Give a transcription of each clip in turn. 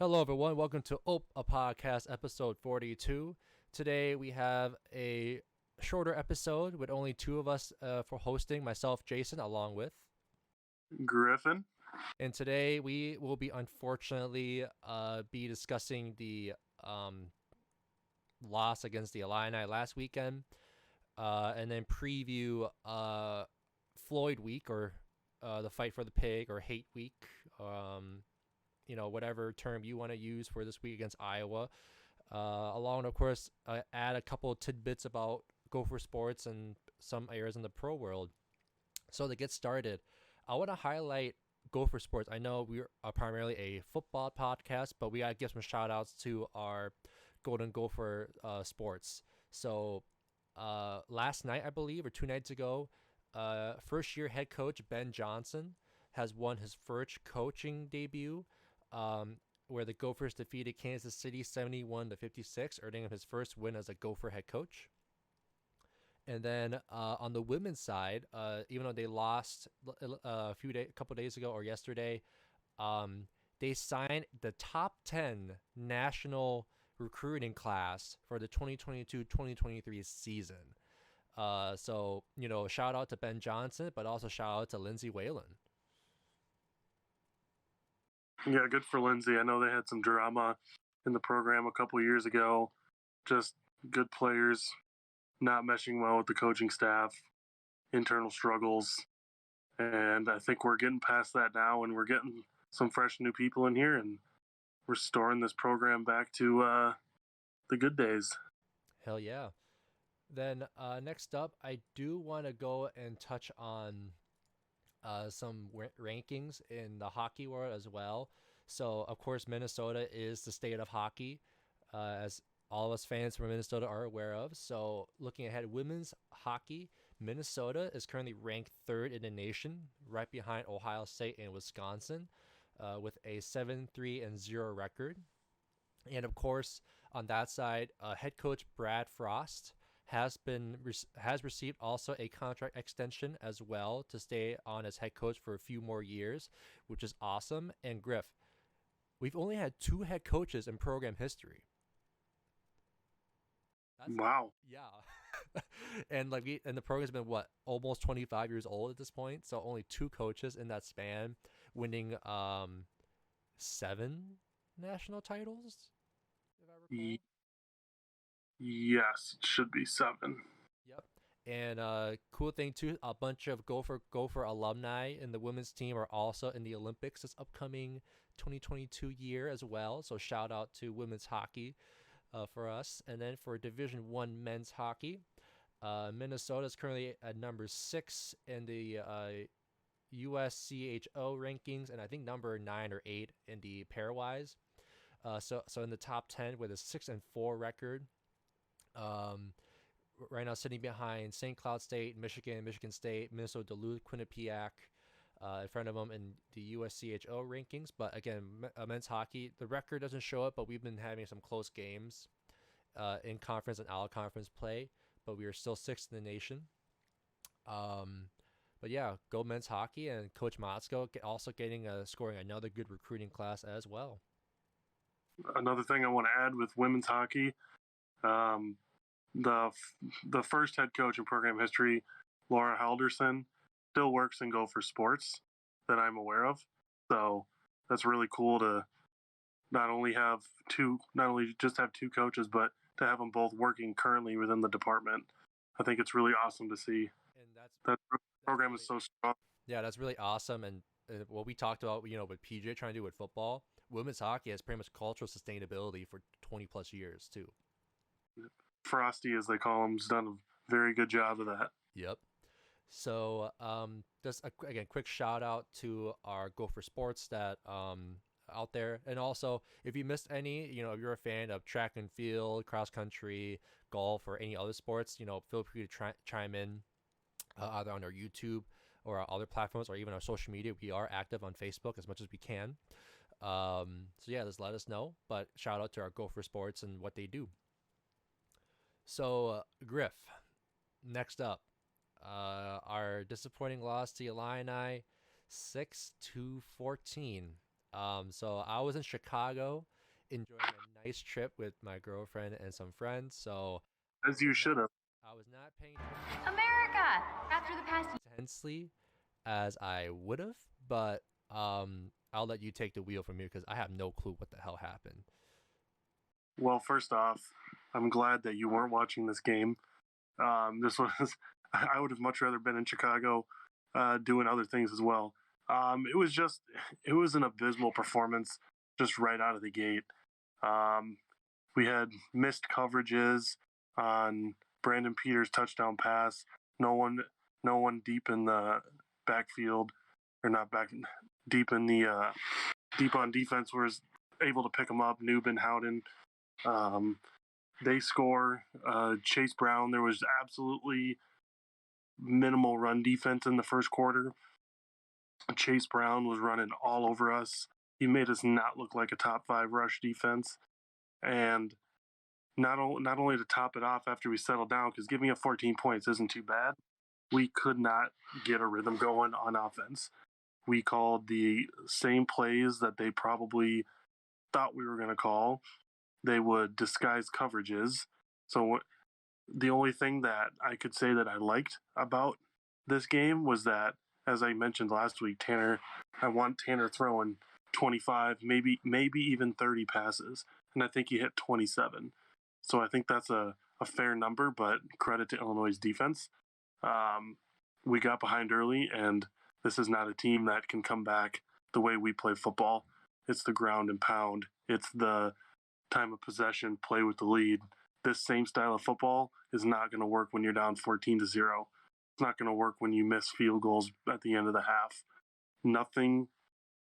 Hello, everyone. Welcome to a Podcast, episode 42. Today we have a shorter episode with only two of us for hosting, myself, Jason, along with. Griffin. And today we will be unfortunately be discussing the um, loss against the Illini last weekend, and then preview Floyd Week or the Fight for the Pig or Hate Week. Whatever term you want to use for this week against Iowa. Along, of course, add a couple of tidbits about Gopher sports and some areas in the pro world. So to get started, I want to highlight Gopher sports. I know we're primarily a football podcast, but we got to give some shout outs to our Golden Gopher sports. So last night, I believe, or 2 nights ago, first year head coach Ben Johnson has won his first coaching debut, where the Gophers defeated Kansas City 71-56, earning him his first win as a Gopher head coach. And then on the women's side, even though they lost a couple days ago or yesterday, they signed the top 10 national recruiting class for the 2022-2023 season. So, shout out to Ben Johnson, but also shout out to Lindsay Whalen. Yeah, good for Lindsay. I know they had some drama in the program a couple years ago. Just good players not meshing well with the coaching staff, internal struggles. And I think we're getting past that now, and we're getting some fresh new people in here and restoring this program back to the good days. Hell yeah. Then next up, I do want to go and touch on some rankings in the hockey world as well. So, of course, Minnesota is the state of hockey, as all of us fans from Minnesota are aware of. So, looking ahead, women's hockey, Minnesota is currently ranked third in the nation, right behind Ohio State and Wisconsin, with a 7-3-0 record. And of course, on that side, head coach Brad Frost has received also a contract extension as well to stay on as head coach for a few more years, which is awesome. And Griff, we've only had two head coaches in program history. Wow. Yeah. And the program's been almost 25 years old at this point, so only two coaches in that span winning 7 national titles, if I recall. Yes, it should be 7. Yep. And cool thing too, a bunch of Gopher alumni in the women's team are also in the Olympics this upcoming 2022 year as well. So shout out to women's hockey for us. And then for Division One men's hockey, Minnesota is currently at number 6 in the USCHO rankings, and I think number 9 or 8 in the pairwise. So in the top 10 with a 6-4 record. Right now sitting behind St. Cloud State, Michigan State, Minnesota Duluth, Quinnipiac, in front of them in the USCHO rankings. But again, men's hockey, the record doesn't show it, but we've been having some close games in conference and out of conference play, but we are still 6th in the nation. But yeah, go men's hockey, and Coach Motzko also scoring another good recruiting class as well. Another thing I want to add with women's hockey, the first head coach in program history, Laura Halderson, still works in Gopher sports that I'm aware of. So that's really cool to not only just have two coaches, but to have them both working currently within the department. I think it's really awesome to see. And that program is so strong. Yeah, that's really awesome. And what we talked about, with PJ trying to do with football, women's hockey has pretty much cultural sustainability for 20 plus years too. Frosty, as they call him, has done a very good job of that. Yep. So just again, quick shout out to our Gopher Sports that out there. And also, if you missed any, if you're a fan of track and field, cross country, golf, or any other sports, feel free to chime in either on our YouTube or our other platforms or even our social media. We are active on Facebook as much as we can. So yeah, just let us know. But shout out to our Gopher Sports and what they do. So Griff, next up, our disappointing loss to Illini, 6-14. So I was in Chicago enjoying a nice trip with my girlfriend and some friends. So As you should have. I was not paying attention America! After the past intensely as I would have, but I'll let you take the wheel from here because I have no clue what the hell happened. Well, first off, I'm glad that you weren't watching this game. This was, I would have much rather been in Chicago doing other things as well. It was an abysmal performance just right out of the gate. We had missed coverages on Brandon Peters' touchdown pass. No one deep in the backfield, or not back deep in the deep on defense was able to pick them up. Newbin, Howden. They score. Chase Brown. There was absolutely minimal run defense in the first quarter. Chase Brown was running all over us. He made us not look like a top 5 rush defense. And not only to top it off after we settled down, because giving up 14 points isn't too bad, we could not get a rhythm going on offense. We called the same plays that they probably thought we were going to call. They would disguise coverages. So the only thing that I could say that I liked about this game was that, as I mentioned last week, I want Tanner throwing 25, maybe even 30 passes. And I think he hit 27. So I think that's a fair number, but credit to Illinois' defense. We got behind early, and this is not a team that can come back the way we play football. It's the ground and pound. It's the time of possession, play with the lead. This same style of football is not going to work when you're down 14-0. It's not going to work when you miss field goals at the end of the half. Nothing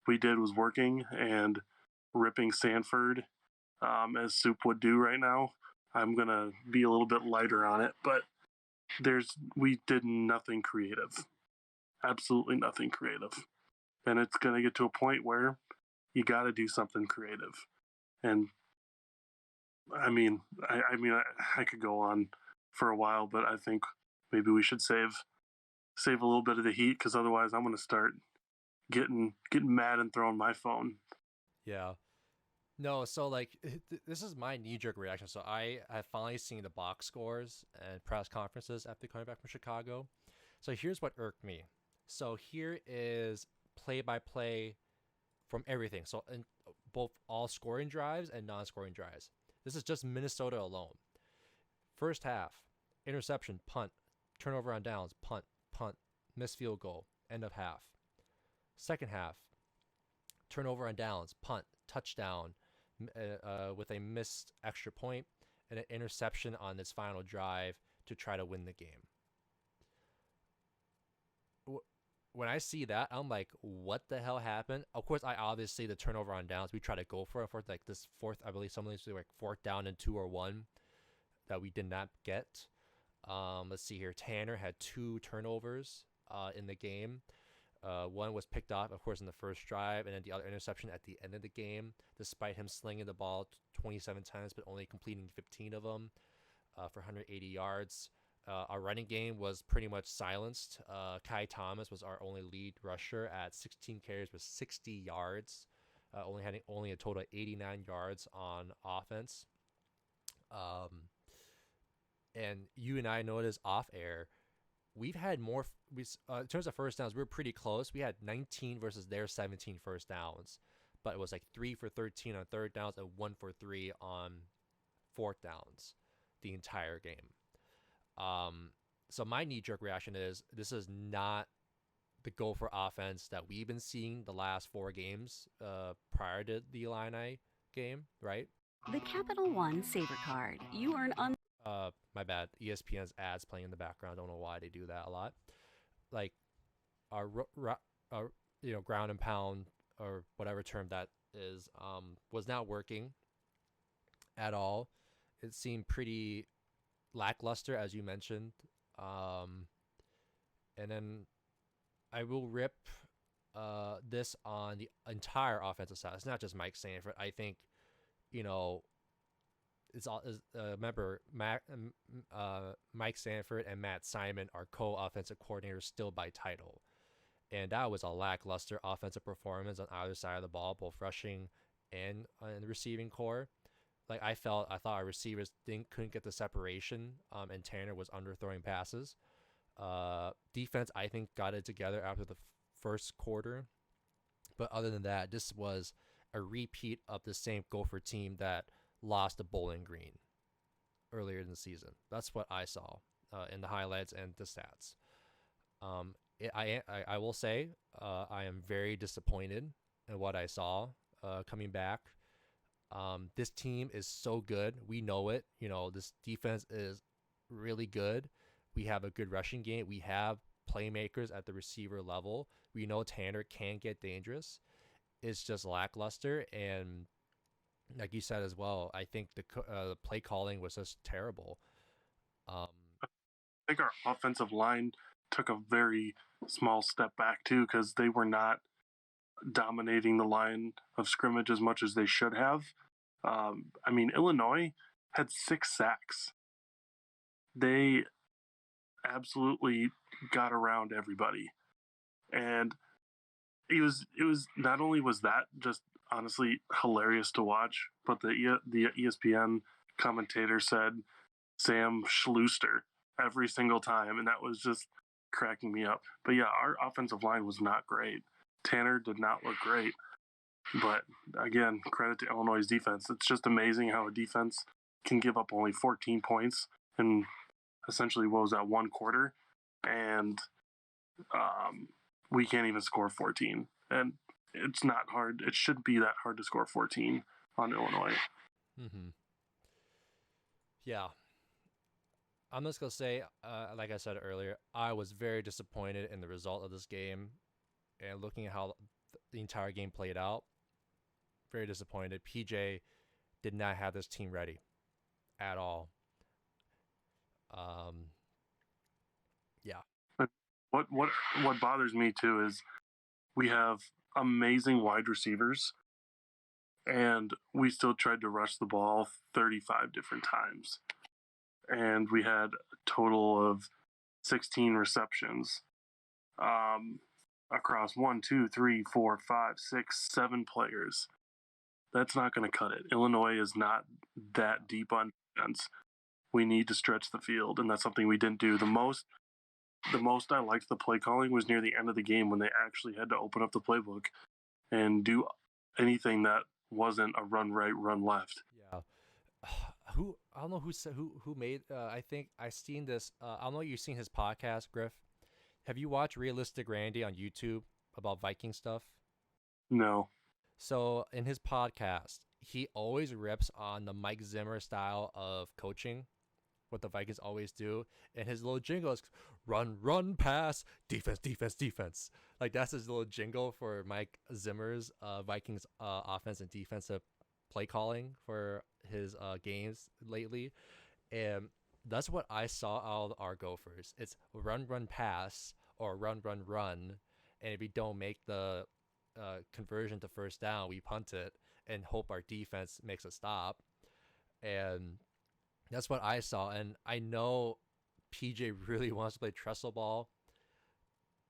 we did was working, and ripping Sanford, as Soup would do right now, I'm going to be a little bit lighter on it, but we did nothing creative. Absolutely nothing creative. And it's going to get to a point where you got to do something creative. And I could go on for a while, but I think maybe we should save a little bit of the heat, because otherwise I'm going to start getting mad and throwing my phone. Yeah. No, so like this is my knee-jerk reaction. So I have finally seen the box scores and press conferences after coming back from Chicago. So here's what irked me. So here is play-by-play from everything. So in both all scoring drives and non-scoring drives. This is just Minnesota alone. First half, interception, punt, turnover on downs, punt, missed field goal, end of half. Second half, turnover on downs, punt, touchdown with a missed extra point, and an interception on this final drive to try to win the game. When I see that, I'm like, what the hell happened? Of course, I obviously, the turnover on downs, we try to go for it for like this fourth, I believe some of these were like 4th down and 2 or 1 that we did not get. Let's see here. Tanner had 2 turnovers in the game. One was picked off, of course, in the first drive, and then the other interception at the end of the game, despite him slinging the ball 27 times, but only completing 15 of them for 180 yards. Our running game was pretty much silenced. Kai Thomas was our only lead rusher at 16 carries with 60 yards, only a total of 89 yards on offense. And you and I noticed off air, we've had more. In terms of first downs, we were pretty close. We had 19 versus their 17 first downs, but it was like 3 for 13 on third downs and 1 for 3 on fourth downs the entire game. So my knee-jerk reaction is this is not the Gopher offense that we've been seeing the last 4 games prior to the Illini game, right? The Capital One Saver Card. You earn my bad. ESPN's ads playing in the background. I don't know why they do that a lot. Like our ground and pound or whatever term that is was not working at all. It seemed pretty lackluster, as you mentioned. And then I will rip this on the entire offensive side. It's not just Mike Sanford. I think, it's all. Remember, Mike Sanford and Matt Simon are co-offensive coordinators still by title, And that was a lackluster offensive performance on either side of the ball, both rushing and in the receiving core. Like I thought our receivers couldn't get the separation, and Tanner was underthrowing passes. Defense, I think, got it together after the first quarter, but other than that, this was a repeat of the same Gopher team that lost to Bowling Green earlier in the season. That's what I saw in the highlights and the stats. I will say I am very disappointed in what I saw coming back. This team is so good. We know it. This defense is really good. We have a good rushing game. We have playmakers at the receiver level. We know Tanner can get dangerous. It's just lackluster. And like you said as well, I think the play calling was just terrible. I think our offensive line took a very small step back too, because they were not dominating the line of scrimmage as much as they should have. Illinois had 6 sacks. They absolutely got around everybody, and it was not only was that just honestly hilarious to watch, but the ESPN commentator said Sam Schluster every single time, and that was just cracking me up. But yeah, our offensive line was not great. Tanner did not look great. But again, credit to Illinois' defense. It's just amazing how a defense can give up only 14 points in essentially what was that, one quarter, and we can't even score 14. And it's not hard. It shouldn't be that hard to score 14 on Illinois. Mm-hmm. Yeah. I'm just going to say, like I said earlier, I was very disappointed in the result of this game. And looking at how the entire game played out, very disappointed. PJ did not have this team ready at all. Yeah. But what bothers me too is we have amazing wide receivers, and we still tried to rush the ball 35 different times. And we had a total of 16 receptions across 1, 2, 3, 4, 5, 6, 7 players. That's not going to cut it. Illinois is not that deep on defense. We need to stretch the field, and that's something we didn't do. The most I liked the play calling was near the end of the game when they actually had to open up the playbook and do anything that wasn't a run right, run left. Yeah. I don't know who made. I think I seen this. I don't know if you've seen his podcast, Griff. Have you watched Realistic Randy on YouTube about Viking stuff? No. So in his podcast, he always rips on the Mike Zimmer style of coaching, what the Vikings always do. And his little jingle is run, pass, defense, defense, defense. Like that's his little jingle for Mike Zimmer's Vikings offense and defensive play calling for his games lately. And that's what I saw out of our Gophers. It's run, pass, or run. And if we don't make the conversion to first down, we punt it and hope our defense makes a stop. And that's what I saw. And I know PJ really wants to play trestle ball,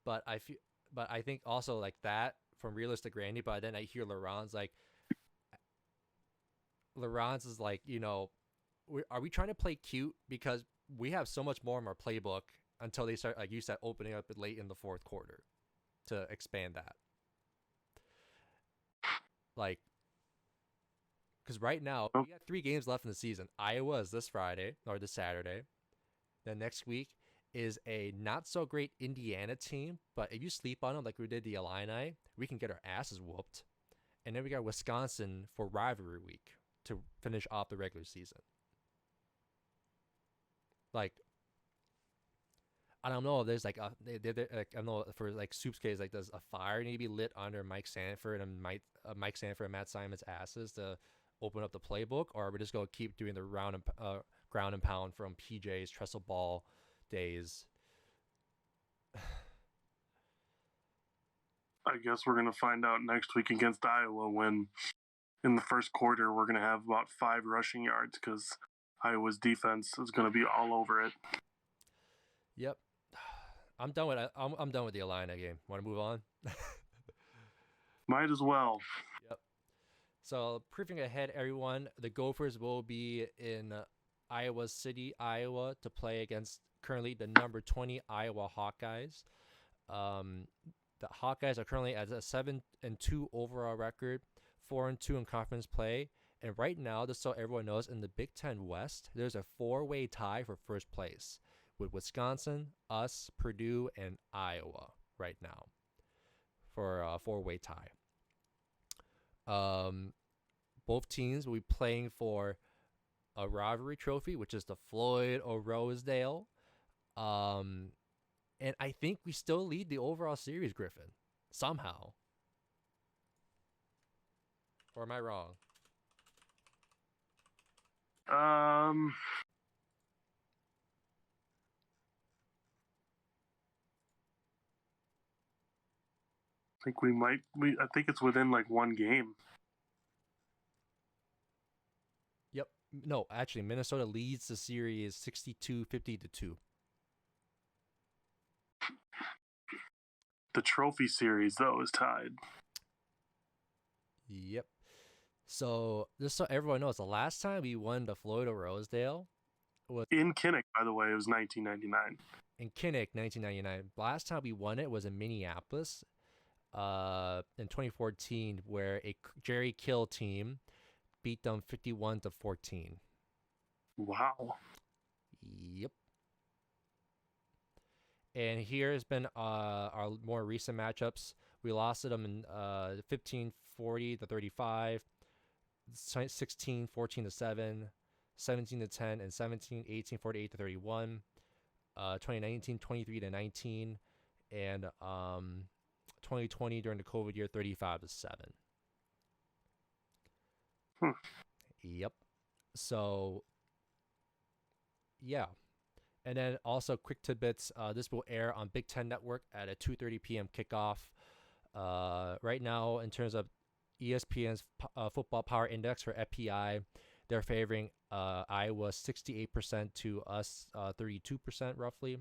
but I think also like that from Realistic Randy. But then I hear Laurent's is like, are we trying to play cute? Because we have so much more in our playbook until they start, like you said, opening up late in the fourth quarter to expand that. Like, because right now we got 3 games left in the season. Iowa is this Friday or this Saturday. Then next week is a not so great Indiana team, but if you sleep on them like we did the Illini, we can get our asses whooped. And then we got Wisconsin for rivalry week to finish off the regular season. Like, I don't know if there's like I don't know, for like Soup's case, like does a fire need to be lit under Mike Sanford and Mike Sanford and Matt Simon's asses to open up the playbook, or are we just gonna keep doing the ground and pound from PJ's trestle ball days? I guess we're going to find out next week against Iowa when in the first quarter we're going to have about 5 rushing yards because Iowa's defense is going to be all over it. Yep. I'm done with I'm done with the Illini game. Want to move on? Might as well. Yep. So, previewing ahead, everyone, the Gophers will be in Iowa City, Iowa, to play against currently the number 20 Iowa Hawkeyes. The Hawkeyes are currently at a 7-2 overall record, 4-2 in conference play. And right now, just so everyone knows, in the Big Ten West, there's a 4-way tie for first place with Wisconsin, us, Purdue, and Iowa right now for a 4-way tie. Both teams will be playing for a rivalry trophy, which is the Floyd of Rosedale. And I think we still lead the overall series, Griffin, somehow. Or am I wrong? I think we might. I think it's within like one game. Yep. No, actually, Minnesota leads the series 62-50-2. The trophy series, though, is tied. Yep. So, just so everyone knows, the last time we won the Floyd of Rosedale was in Kinnick, by the way. It was 1999. In Kinnick, 1999. Last time we won it was in Minneapolis in 2014, where a Jerry Kill team beat them 51-14. Wow. Yep. And here has been our more recent matchups. We lost to them in 15-40-35, 16-14-7, 17-10, and 17-18, 48-31, 2019, 23-19, and 2020 during the COVID year, 35-7. Yep. So, yeah. And then also quick tidbits. This will air on Big Ten Network at a 2:30 p.m. kickoff. Right now, in terms of ESPN's Football Power Index for FPI, they're favoring Iowa 68% to us 32% roughly.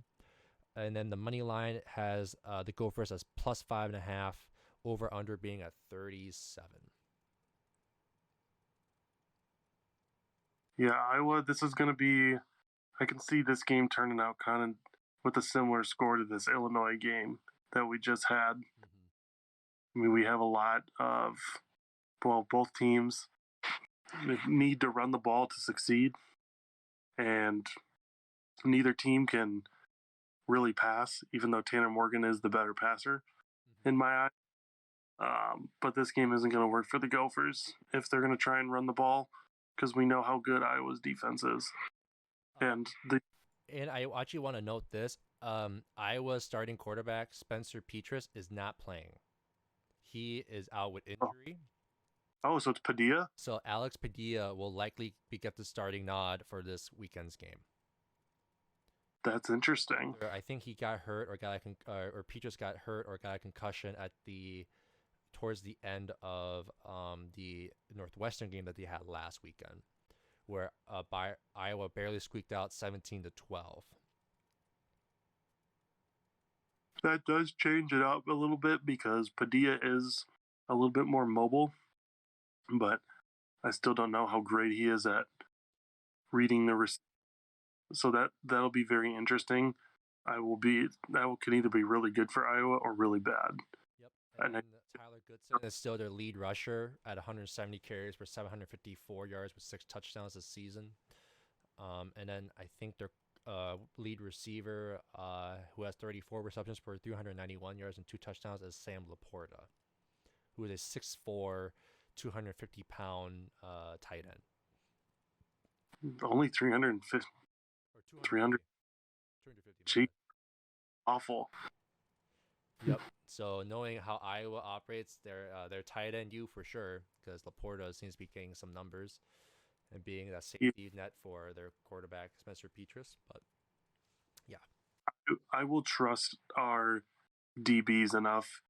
And then the money line has the Gophers as plus 5.5, over under being at 37. Yeah, Iowa, this is going to be, I can see this game turning out kind of with a similar score to this Illinois game that we just had. I mean, we have a lot of, well, both teams need to run the ball to succeed, and neither team can really pass, even though Tanner Morgan is the better passer in my eye. But this game isn't going to work for the Gophers if they're going to try and run the ball, because we know how good Iowa's defense is. And I actually want to note this. Iowa's starting quarterback, Spencer Petras, is not playing. He is out with injury. Oh, so it's Padilla? So Alex Padilla will likely get the starting nod for this weekend's game. That's interesting. I think he got hurt or Petras got hurt or got a concussion towards the end of the Northwestern game that they had last weekend, where Iowa barely squeaked out 17-12. That does change it up a little bit because Padilla is a little bit more mobile, but I still don't know how great he is at reading the so that'll be very interesting. That can either be really good for Iowa or really bad. Yep. And Tyler Goodson is still their lead rusher at 170 carries for 754 yards with 6 touchdowns this season. And then I think their lead receiver, who has 34 receptions for 391 yards and 2 touchdowns, is Sam Laporta, who is a 6'4", 250-pound tight end. Only 350. Or 250. Gee, awful. Yep. So knowing how Iowa operates, their tight end, for sure, because Laporta seems to be getting some numbers and being that safety net for their quarterback, Spencer Petras. But yeah, I will trust our DBs enough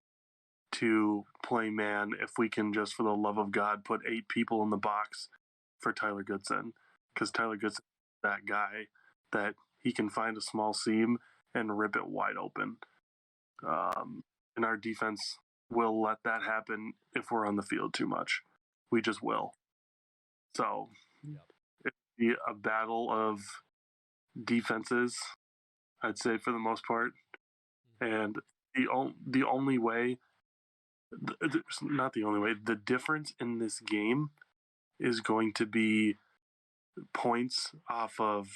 to play man if we can just, for the love of God, put 8 people in the box for Tyler Goodson, because Tyler Goodson is that guy that he can find a small seam and rip it wide open. And our defense will let that happen if we're on the field too much. We just will. So it'll be a battle of defenses, I'd say, for the most part. And the only way, not the only way, the difference in this game is going to be points off of,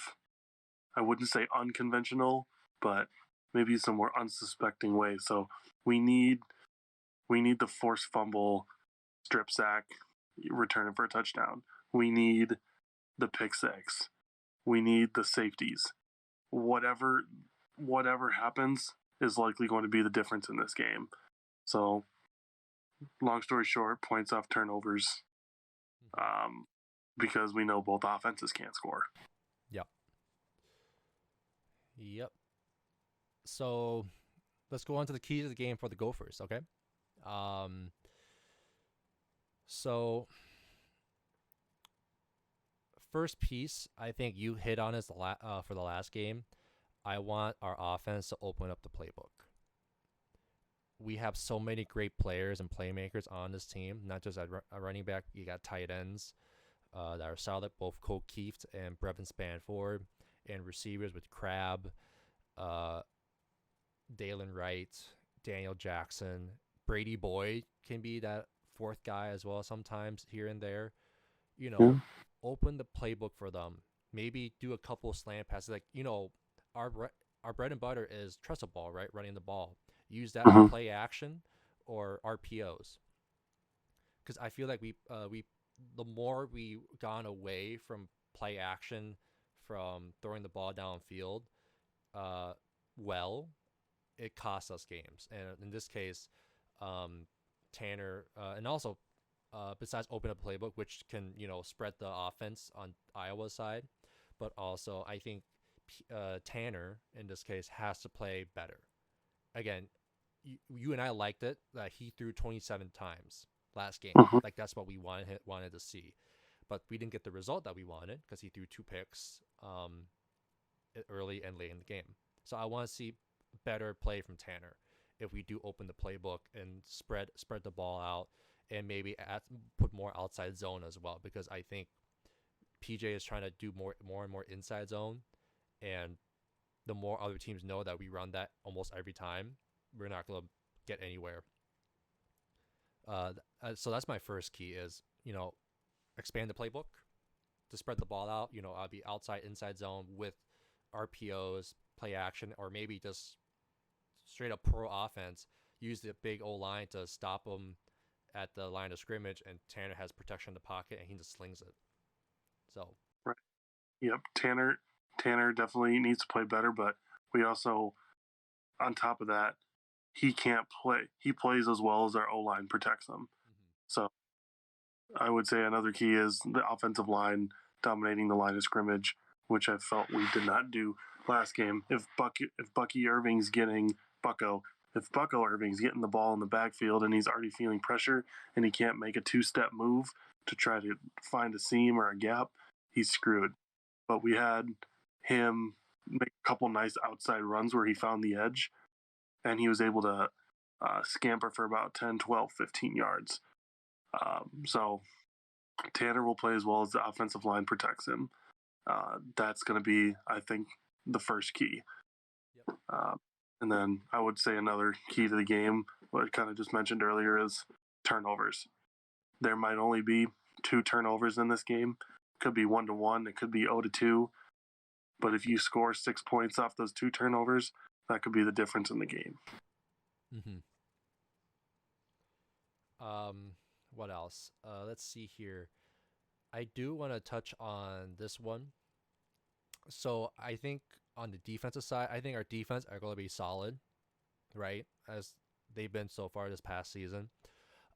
I wouldn't say unconventional, but maybe some more unsuspecting ways. So we need the forced fumble, strip sack, return it for a touchdown. We need the pick six. We need the safeties. Whatever happens is likely going to be the difference in this game. So, long story short, points off turnovers, because we know both offenses can't score. Yep. So, let's go on to the keys of the game for the Gophers, okay? So, first piece, I think you hit on is for the last game. I want our offense to open up the playbook. We have so many great players and playmakers on this team, not just at running back. You got tight ends that are solid, both Cole Keeft and Brevin Spanford, and receivers with Crab, Dalen Wright, Daniel Jackson. Brady Boyd can be that fourth guy as well sometimes here and there. Open the playbook for them. Maybe do a couple of slant passes. Like, our bread and butter is trestle ball, right? Running the ball. Use that for play action or RPOs. Because I feel like we the more we gone away from play action, from throwing the ball downfield, it costs us games. And in this case, Tanner, and also besides open up playbook, which can spread the offense on Iowa's side, but also I think Tanner in this case has to play better. Again, you and I liked it that he threw 27 times last game. Like that's what we wanted to see, but we didn't get the result that we wanted because he threw 2 picks early and late in the game. So I want to see better play from Tanner if we do open the playbook and spread the ball out, and maybe put more outside zone as well, because I think PJ is trying to do more and more inside zone, and the more other teams know that we run that almost every time, we're not going to get anywhere. So that's my first key is, expand the playbook to spread the ball out. I'll be outside, inside zone with RPOs, play action, or maybe just straight up pro offense. Use the big O-line to stop them at the line of scrimmage, and Tanner has protection in the pocket, and he just slings it. So. Right. Yep. Tanner definitely needs to play better, but we also, on top of that, he can't play. He plays as well as our O-line protects him. So I would say another key is the offensive line dominating the line of scrimmage, which I felt we did not do last game. If Bucko Irving's getting the ball in the backfield and he's already feeling pressure and he can't make a 2-step move to try to find a seam or a gap, he's screwed. But we had him make a couple nice outside runs where he found the edge, and he was able to scamper for about 10, 12, 15 yards. So Tanner will play as well as the offensive line protects him. That's going to be, I think, the first key. Yep. And then I would say another key to the game, what I kind of just mentioned earlier, is turnovers. There might only be 2 turnovers in this game. It could be 1-1. It could be 0-2. But if you score 6 points off those 2 turnovers, that could be the difference in the game. What else? Let's see here. I do want to touch on this one. So I think on the defensive side, I think our defense are going to be solid, right? As they've been so far this past season.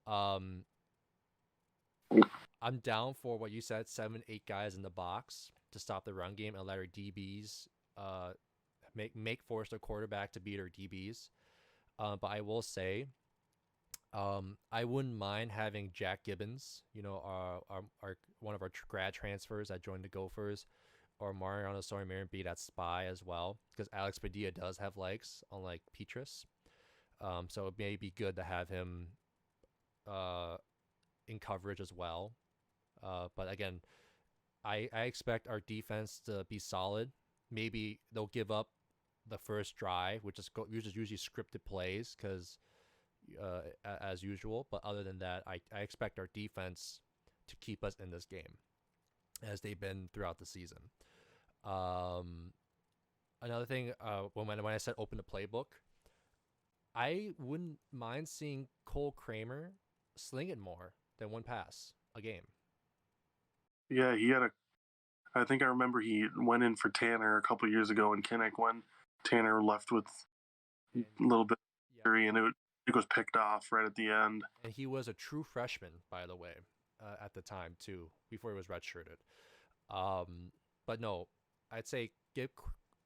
I'm down for what you said, 7-8 guys in the box to stop the run game and let our DBs make force their quarterback to beat our DBs. But I will say, I wouldn't mind having Jack Gibbons, our one of our grad transfers that joined the Gophers, or Mariano Sorimarin be that spy as well, because Alex Padilla does have legs, unlike Petrus. So it may be good to have him in coverage as well. But again, I expect our defense to be solid. Maybe they'll give up the first drive, which is usually scripted plays, because as usual. But other than that, I expect our defense to keep us in this game, as they've been throughout the season. Another thing, when I said open the playbook, I wouldn't mind seeing Cole Kramer sling it more than one pass a game. Yeah, I think I remember he went in for Tanner a couple years ago in Kinnick when Tanner left with a little bit of injury, and it was picked off right at the end. And he was a true freshman, by the way, at the time too, before he was redshirted. But no, I'd say give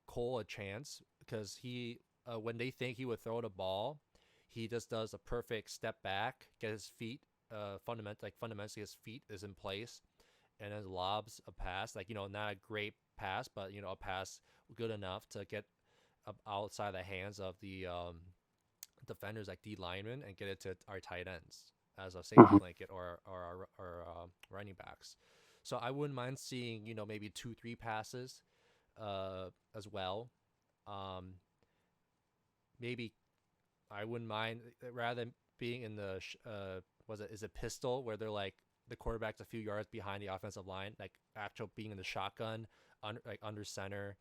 Cole a chance, because he, when they think he would throw the ball, he just does a perfect step back, get his feet, fundamentally his feet is in place, and then lobs a pass, not a great pass, but a pass good enough to get outside the hands of the defenders, like D linemen, and get it to our tight ends as a safety blanket or running backs. So I wouldn't mind seeing maybe 2-3 passes as well. Maybe I wouldn't mind, rather than being in the is it pistol, where they're like the quarterback's a few yards behind the offensive line, like actual being in the shotgun, under center,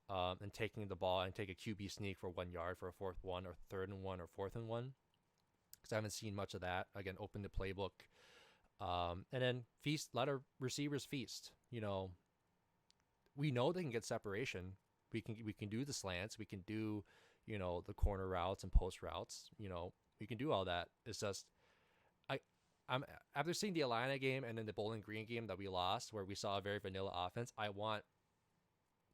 and taking the ball and take a QB sneak for 1 yard for a 4th one, or 3rd and 1, or 4th and 1. Because I haven't seen much of that. Again, open the playbook, and then let our receivers feast. We know they can get separation. We can do the slants. We can do the corner routes and post routes. We can do all that. It's just I'm after seeing the Illini game and then the Bowling Green game that we lost, where we saw a very vanilla offense, I want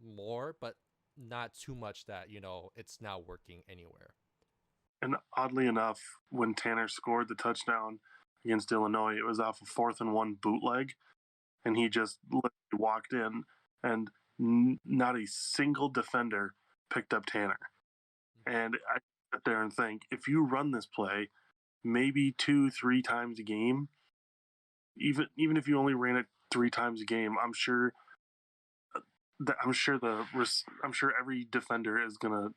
more, but not too much that it's not working anywhere. And oddly enough, when Tanner scored the touchdown against Illinois, it was off a 4th and 1 bootleg, and he just literally walked in, and not a single defender picked up Tanner. And I sit there and think, if you run this play maybe 2-3 times a game, even if you only ran it 3 times a game, I'm sure every defender is gonna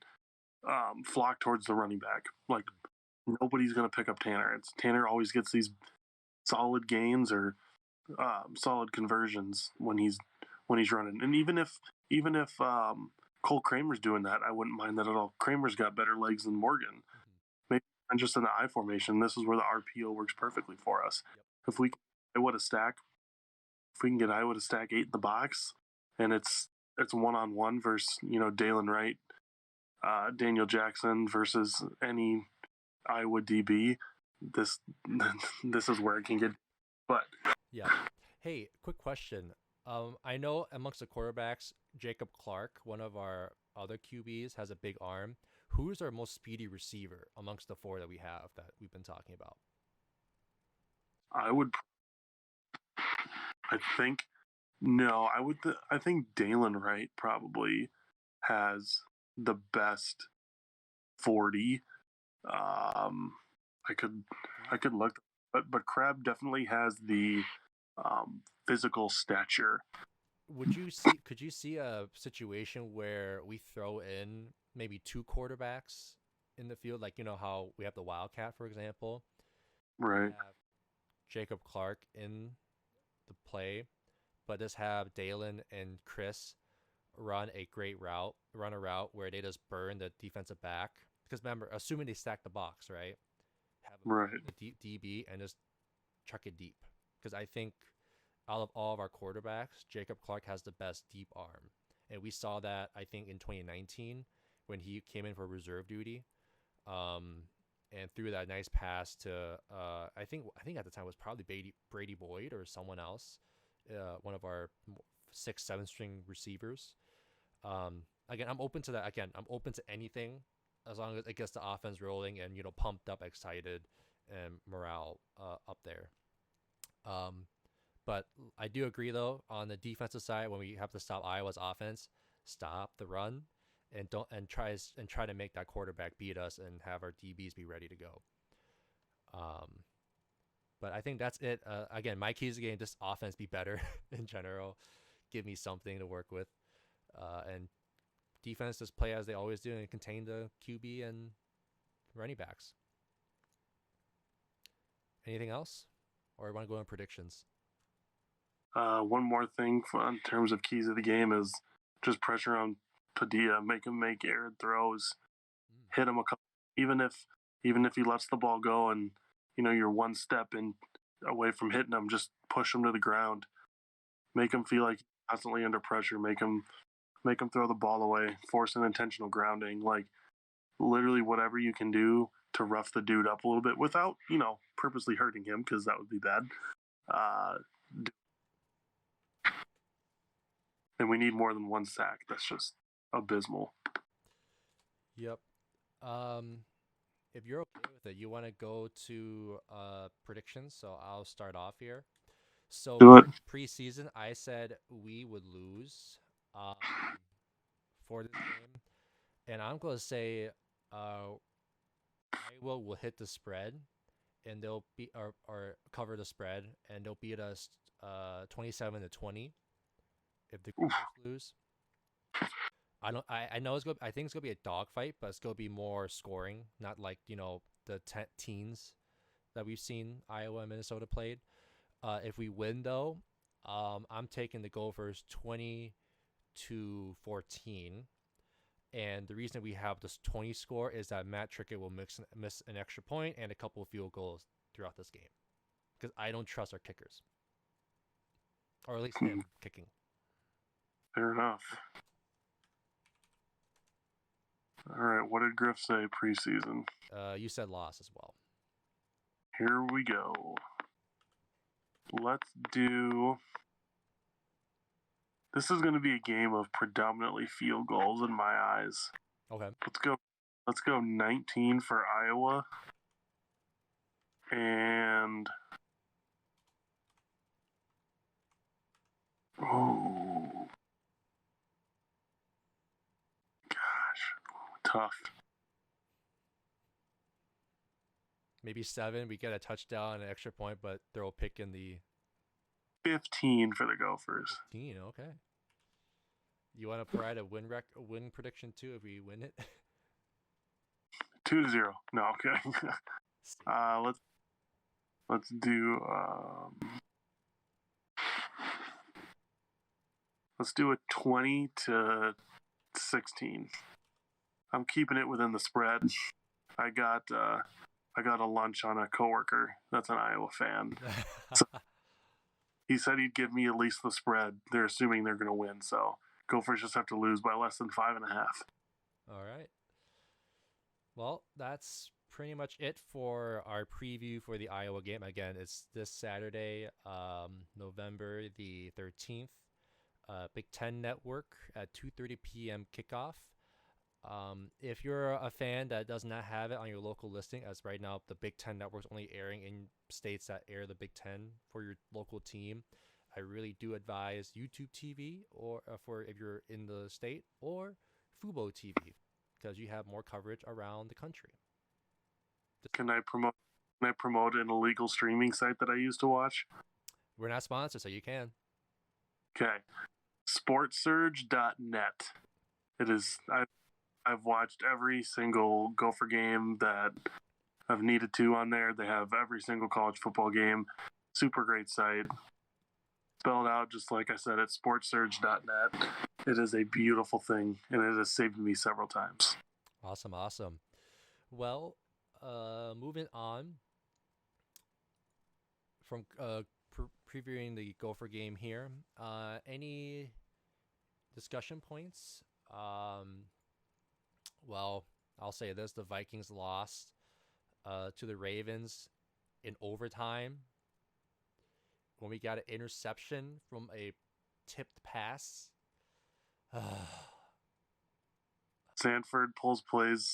flock towards the running back. Like, nobody's gonna pick up Tanner. Tanner always gets these solid gains or solid conversions when he's running. And even if Cole Kramer's doing that, I wouldn't mind that at all. Kramer's got better legs than Morgan. Maybe just in the I formation, this is where the RPO works perfectly for us. Yep. If we can get Iowa to stack 8 in the box, and it's 1-on-1 versus Dalen Wright, Daniel Jackson versus any Iowa DB, this is where it can get. But yeah. Hey, quick question. I know amongst the quarterbacks, Jacob Clark, one of our other QBs, has a big arm. Who's our most speedy receiver amongst the 4 that we have that we've been talking about? I think Dalen Wright probably has the best 40. I could look, but Crab definitely has the physical stature. Could you see a situation where we throw in maybe 2 quarterbacks in the field, like how we have the Wildcat, for example, right? Have Jacob Clark in the play, but just have Dalen and Chris run a route where they just burn the defensive back. Because remember, assuming they stack the box, right? Have a deep DB and just chuck it deep. Because I think out of all of our quarterbacks, Jacob Clark has the best deep arm. And we saw that, I think, in 2019 when he came in for reserve duty, and threw that nice pass to, I think at the time it was probably Brady Boyd or someone else, one of our 6, 7 string receivers. Again, I'm open to that. Again, I'm open to anything as long as it gets the offense rolling and, pumped up, excited, and morale up there. But I do agree though on the defensive side when we have to stop Iowa's offense, stop the run, and don't and try to make that quarterback beat us and have our DBs be ready to go. But I think that's it. Again, my keys to the game: just offense be better in general, give me something to work with, and defense just play as they always do and contain the QB and running backs. Anything else, or want to go in predictions? One more thing in terms of keys of the game is just pressure on Padilla, make him make errant throws, hit him a couple, even if he lets the ball go and you're one step in away from hitting him, just push him to the ground, make him feel like he's constantly under pressure, make him throw the ball away, force an intentional grounding, like literally whatever you can do to rough the dude up a little bit without purposely hurting him, because that would be bad. And we need more than one sack. That's just abysmal. Yep. If you're okay with it, you want to go to predictions. So I'll start off here. So preseason, I said we would lose for this game, and I'm going to say Iowa will hit the spread, and they'll be or cover the spread, and they'll beat us 27-20. If the Gophers lose, I know it's I think it's gonna be a dogfight, but it's gonna be more scoring, not like the teens that we've seen Iowa and Minnesota played. If we win though, I'm taking the Gophers 20-14, and the reason we have this 20 score is that Matt Trickett will miss an extra point and a couple of field goals throughout this game, because I don't trust our kickers, or at least him kicking. Fair enough. All right, what did Griff say preseason? You said loss as well. Here we go. Let's do... This is going to be a game of predominantly field goals in my eyes. Okay. Let's go 19 for Iowa. And... Oh... Tough. Maybe 7. We get a touchdown and an extra point, but throw a pick in the 15 for the Gophers. 15, okay. You want to provide a win prediction too if we win it? 2-0. No, okay. Let's do let's do a 20-16. I'm keeping it within the spread. I got a lunch on a coworker that's an Iowa fan. So he said he'd give me at least the spread. They're assuming they're going to win, so Gophers just have to lose by less than 5.5. All right. Well, that's pretty much it for our preview for the Iowa game. Again, it's this Saturday, November the 13th. Big Ten Network at 2:30 p.m. kickoff. If you're a fan that does not have it on your local listing, as right now the Big Ten Network's only airing in states that air the Big Ten for your local team, I really do advise YouTube TV, or for if you're in the state, or Fubo TV, because you have more coverage around the country. Can I promote an illegal streaming site that I used to watch? We're not sponsored, so you can. Okay. Sportsurge.net. It is... I've watched every single Gopher game that I've needed to on there. They have every single college football game. Super great site. Spelled out just like I said, it's sportsurge.net. It is a beautiful thing, and it has saved me several times. Awesome. Well, moving on from previewing the Gopher game here, any discussion points? Well, I'll say this: the Vikings lost to the Ravens in overtime when we got an interception from a tipped pass. Sanford pulls plays,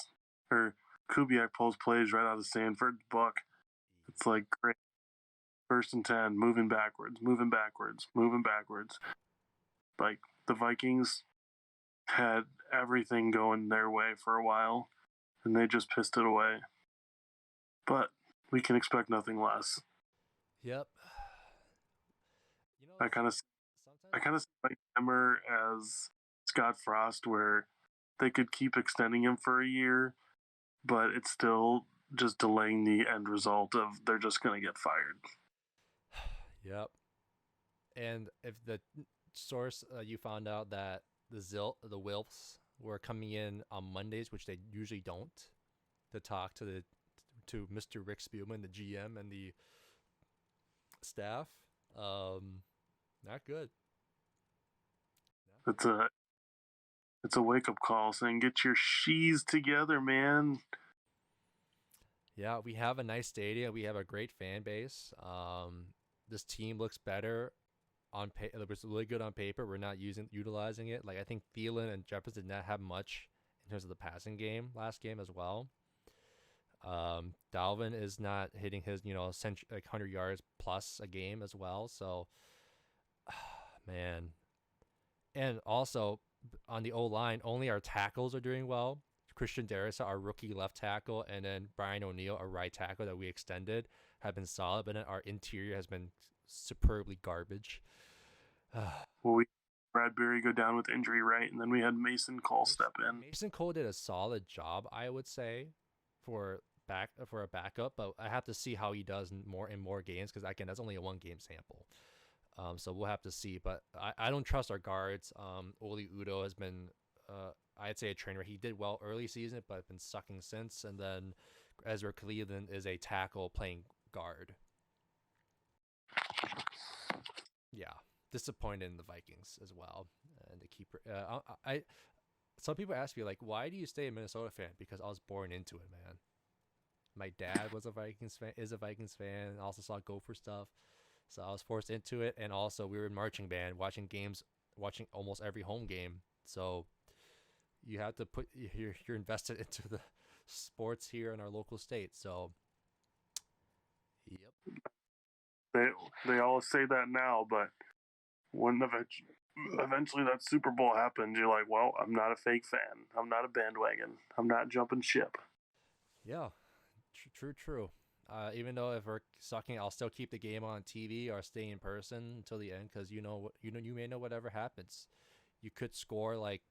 or Kubiak pulls plays right out of Sanford's book. It's like great. First and 10, moving backwards. Like, the Vikings had everything going their way for a while, and they just pissed it away. But we can expect nothing less. Yep. I kind of see Mike Zimmer as Scott Frost, where they could keep extending him for a year, but it's still just delaying the end result of they're just going to get fired. Yep. And if the source you found out that the Wilfs were coming in on Mondays, which they usually don't, to talk to Mr. Rick Spielman, the GM, and the staff, not good. It's a wake up call saying, get your shees together, man. Yeah, we have a nice stadium. We have a great fan base. This team looks better on paper. It was really good on paper. We're not utilizing it. Like, I think Thielen and Jefferson did not have much in terms of the passing game last game as well. Dalvin is not hitting his, like 100 yards plus a game as well. So, man. And also on the O-line, only our tackles are doing well. Christian Darrisaw, our rookie left tackle, and then Brian O'Neill, our right tackle that we extended, have been solid, but then our interior has been superbly garbage. Well, we had Bradbury go down with injury, right? And then we had Mason Cole step in. Mason Cole did a solid job, I would say, for a backup, but I have to see how he does in more games, because again, that's only a 1-game sample. So we'll have to see, but I don't trust our guards. Oli Udo has been, I'd say, a trainer. He did well early season, but been sucking since. And then Ezra Cleveland is a tackle playing guard. Yeah, disappointed in the Vikings as well. And the keeper, some people ask me, like, why do you stay a Minnesota fan? Because I was born into it, man. My dad was a Vikings fan, is a Vikings fan, and also saw Gopher stuff. So I was forced into it, and also we were in marching band, watching almost every home game. So you have to you're invested into the sports here in our local state. So, yep. They all say that now, but when eventually that Super Bowl happens, you're like, well, I'm not a fake fan. I'm not a bandwagon. I'm not jumping ship. Yeah, true. Even though if we're sucking, I'll still keep the game on TV or stay in person until the end, because you may know whatever happens. You could score like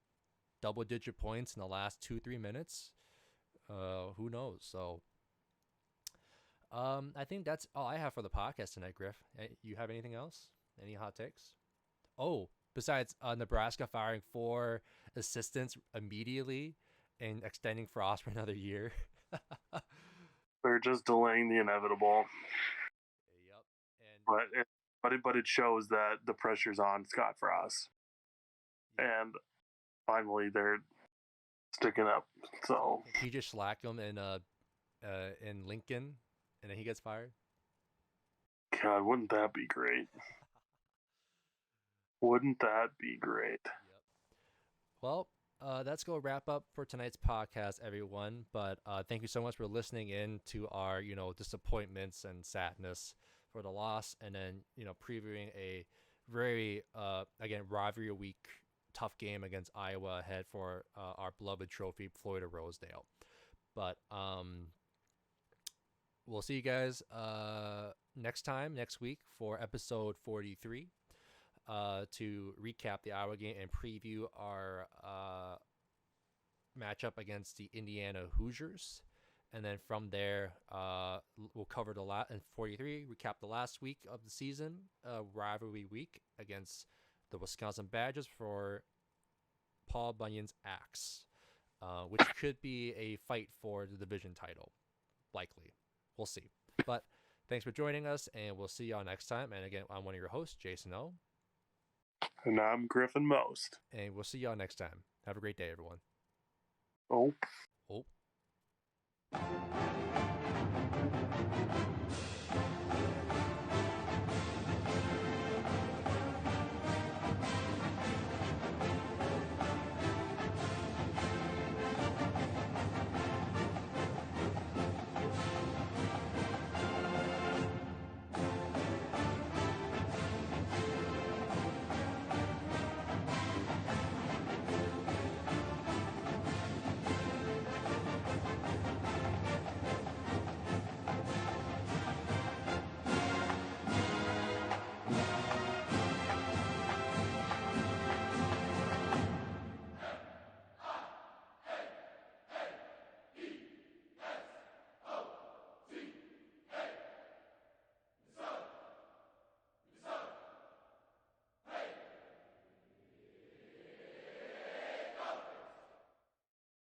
double-digit points in the last 2-3 minutes. Who knows? So, I think that's all I have for the podcast tonight, Griff. You have anything else? Any hot takes? Oh, besides Nebraska firing 4 assistants immediately and extending Frost for another year. They're just delaying the inevitable. Yep. But it shows that the pressure's on Scott Frost. And finally they're sticking up. So he just slacked him in Lincoln, and then he gets fired. God, wouldn't that be great? Wouldn't that be great? Yep. Well, that's going to wrap up for tonight's podcast, everyone. But thank you so much for listening in to our, disappointments and sadness for the loss, and then, previewing a very, again, rivalry week, tough game against Iowa ahead for our beloved trophy, Floyd of Rosedale. But we'll see you guys next week for episode 43. To recap the Iowa game and preview our matchup against the Indiana Hoosiers. And then from there, we'll cover in 43, recap the last week of the season, rivalry week against the Wisconsin Badgers for Paul Bunyan's Axe, which could be a fight for the division title, likely. We'll see. But thanks for joining us, and we'll see y'all next time. And again, I'm one of your hosts, Jason O. And I'm Griffin Most. And we'll see y'all next time. Have a great day, everyone. Oh.